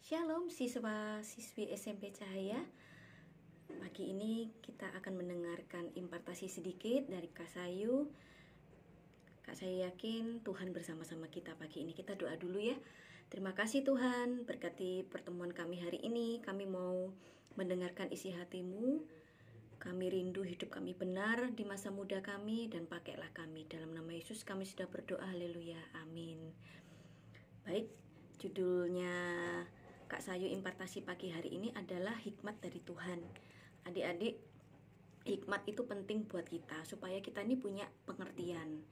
Shalom siswa-siswi SMP Cahaya. Pagi ini kita akan mendengarkan impartasi sedikit dari Kak Sayu. Kak Sayu yakin Tuhan bersama-sama kita pagi ini. Kita doa dulu ya. Terima kasih Tuhan, berkati pertemuan kami hari ini. Kami mau mendengarkan isi hati-Mu. Kami rindu hidup kami benar di masa muda kami, dan pakailah kami. Dalam nama Yesus kami sudah berdoa, haleluya, amin. Baik, judulnya Kak Sayu impartasi pagi hari ini adalah hikmat dari Tuhan. Adik-adik, hikmat itu penting buat kita, supaya kita ini punya pengertian.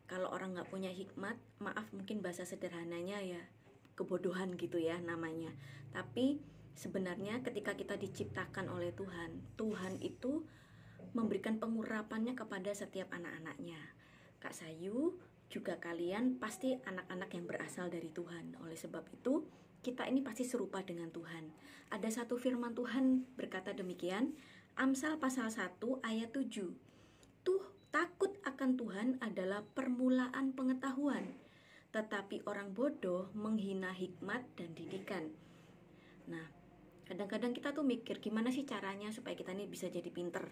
Kalau orang gak punya hikmat, maaf mungkin bahasa sederhananya ya, kebodohan gitu ya namanya. Tapi sebenarnya ketika kita diciptakan oleh Tuhan, Tuhan itu memberikan pengurapannya kepada setiap anak-anaknya. Kak Sayu, juga kalian pasti anak-anak yang berasal dari Tuhan. Oleh sebab itu, kita ini pasti serupa dengan Tuhan. Ada satu firman Tuhan berkata demikian, Amsal pasal 1 ayat 7. Takut akan Tuhan adalah permulaan pengetahuan, tetapi orang bodoh menghina hikmat dan didikan. Nah, kadang-kadang kita tuh mikir gimana sih caranya supaya kita ini bisa jadi pinter.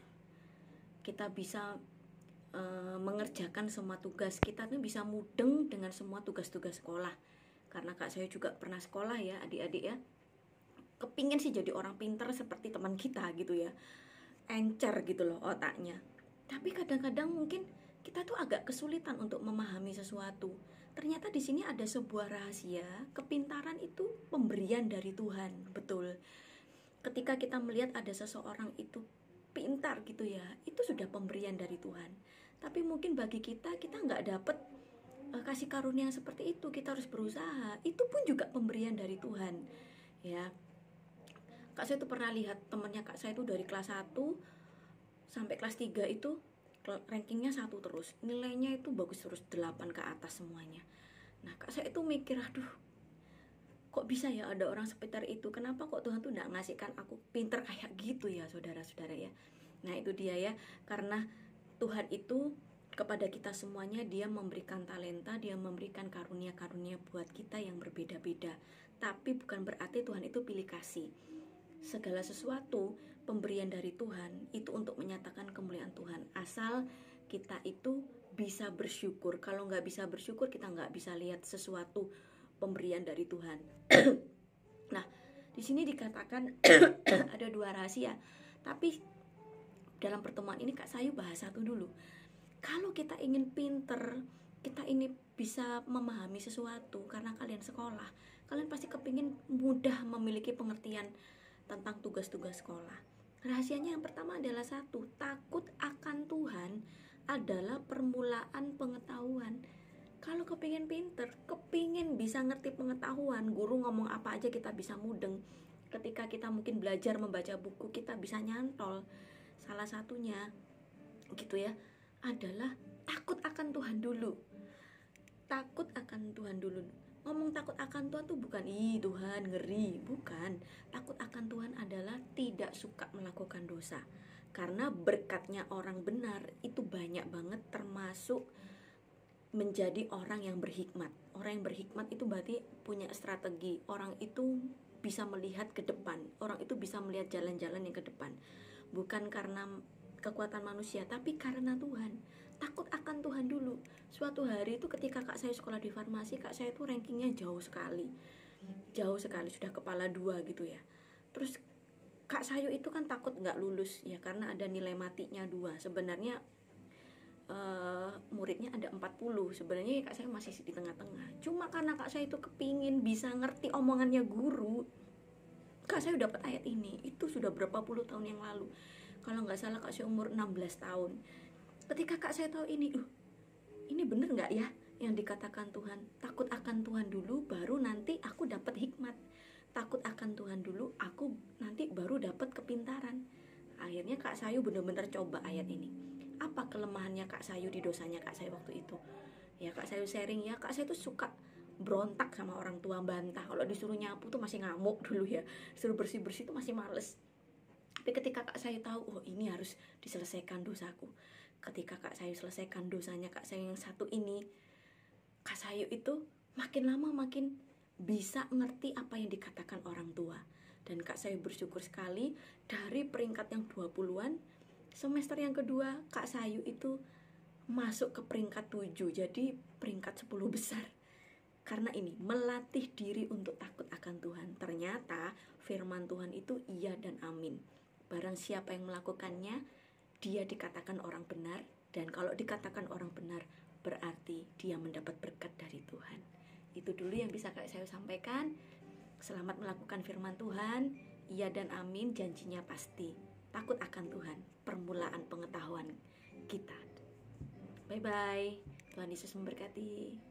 Kita bisa mengerjakan semua tugas, kita tuh bisa mudeng dengan semua tugas-tugas sekolah. Karena Kak saya juga pernah sekolah ya adik-adik ya. Kepingin sih jadi orang pinter seperti teman kita gitu ya, encer gitu loh otaknya. Tapi kadang-kadang mungkin kita tuh agak kesulitan untuk memahami sesuatu. Ternyata di sini ada sebuah rahasia, kepintaran itu pemberian dari Tuhan, betul. Ketika kita melihat ada seseorang itu pintar gitu ya, itu sudah pemberian dari Tuhan. Tapi mungkin bagi kita nggak dapet kasih karunia seperti itu, kita harus berusaha. Itu pun juga pemberian dari Tuhan ya. Kak saya tuh pernah lihat temannya Kak saya itu dari kelas 1 sampai kelas 3 itu rankingnya 1 terus, nilainya itu bagus terus, 8 ke atas semuanya. Nah Kak saya itu mikir, aduh kok bisa ya ada orang sekitar itu, kenapa kok Tuhan tuh gak ngasihkan aku pinter kayak gitu ya saudara-saudara ya. Nah itu dia ya, karena Tuhan itu kepada kita semuanya dia memberikan talenta, dia memberikan karunia-karunia buat kita yang berbeda-beda. Tapi bukan berarti Tuhan itu pilih kasih. Segala sesuatu pemberian dari Tuhan itu untuk menyatakan kemuliaan Tuhan, asal kita itu bisa bersyukur. Kalau nggak bisa bersyukur, kita nggak bisa lihat sesuatu pemberian dari Tuhan. Nah, di sini dikatakan ada 2 rahasia. Tapi dalam pertemuan ini Kak Sayu bahas satu dulu. Kalau kita ingin pinter, kita ini bisa memahami sesuatu, karena kalian sekolah, kalian pasti kepingin mudah memiliki pengertian tentang tugas-tugas sekolah. Rahasianya yang pertama adalah 1, takut akan Tuhan adalah permulaan pengetahuan. Kalau kepingin pinter, kepingin bisa ngerti pengetahuan, guru ngomong apa aja kita bisa mudeng. Ketika kita mungkin belajar membaca buku, kita bisa nyantol. Salah satunya gitu ya, adalah takut akan Tuhan dulu. Takut akan Tuhan dulu. Ngomong takut akan Tuhan tuh bukan Tuhan ngeri, bukan. Takut akan Tuhan adalah tidak suka melakukan dosa. Karena berkatnya orang benar itu banyak banget, termasuk menjadi orang yang berhikmat. Orang yang berhikmat itu berarti punya strategi. Orang itu bisa melihat ke depan. Orang itu bisa melihat jalan-jalan yang ke depan. Bukan karena kekuatan manusia, tapi karena Tuhan. Takut akan Tuhan dulu. Suatu hari itu ketika Kak saya sekolah di farmasi, Kak saya itu rankingnya jauh sekali, sudah kepala 2 gitu ya. Terus Kak Sayu itu kan takut gak lulus ya, karena ada nilai matinya 2. Sebenarnya muridnya ada 40. Sebenarnya Kak saya masih di tengah-tengah. Cuma karena Kak saya itu kepingin bisa ngerti omongannya guru, Kak saya dapat ayat ini. Itu sudah berapa puluh tahun yang lalu. Kalau nggak salah Kak saya umur 16 tahun. Ketika Kak saya tahu ini bener nggak ya yang dikatakan Tuhan? Takut akan Tuhan dulu, baru nanti aku dapat hikmat. Takut akan Tuhan dulu, aku nanti baru dapat kepintaran. Akhirnya Kak Sayu benar-benar coba ayat ini. Apa kelemahannya Kak Sayu di dosanya Kak Sayu waktu itu? Ya Kak Sayu sharing ya, Kak Sayu tuh suka berontak sama orang tua, bantah. Kalau disuruh nyapu tuh masih ngamuk dulu ya, disuruh bersih-bersih tuh masih males. Tapi ketika Kak Sayu tahu, ini harus diselesaikan dosaku. Ketika Kak Sayu selesaikan dosanya Kak Sayu yang satu ini, Kak Sayu itu makin lama makin bisa ngerti apa yang dikatakan orang Sayu bersyukur sekali dari peringkat yang 20-an, semester yang kedua Kak Sayu itu masuk ke peringkat 7, jadi peringkat 10 besar. Karena ini, melatih diri untuk takut akan Tuhan. Ternyata firman Tuhan itu iya dan amin. Barang siapa yang melakukannya, dia dikatakan orang benar. Dan kalau dikatakan orang benar, berarti dia mendapat berkat dari Tuhan. Itu dulu yang bisa Kak Sayu sampaikan. Selamat melakukan firman Tuhan, iya dan amin, janjinya pasti. Takut akan Tuhan, permulaan pengetahuan kita. Bye-bye, Tuhan Yesus memberkati.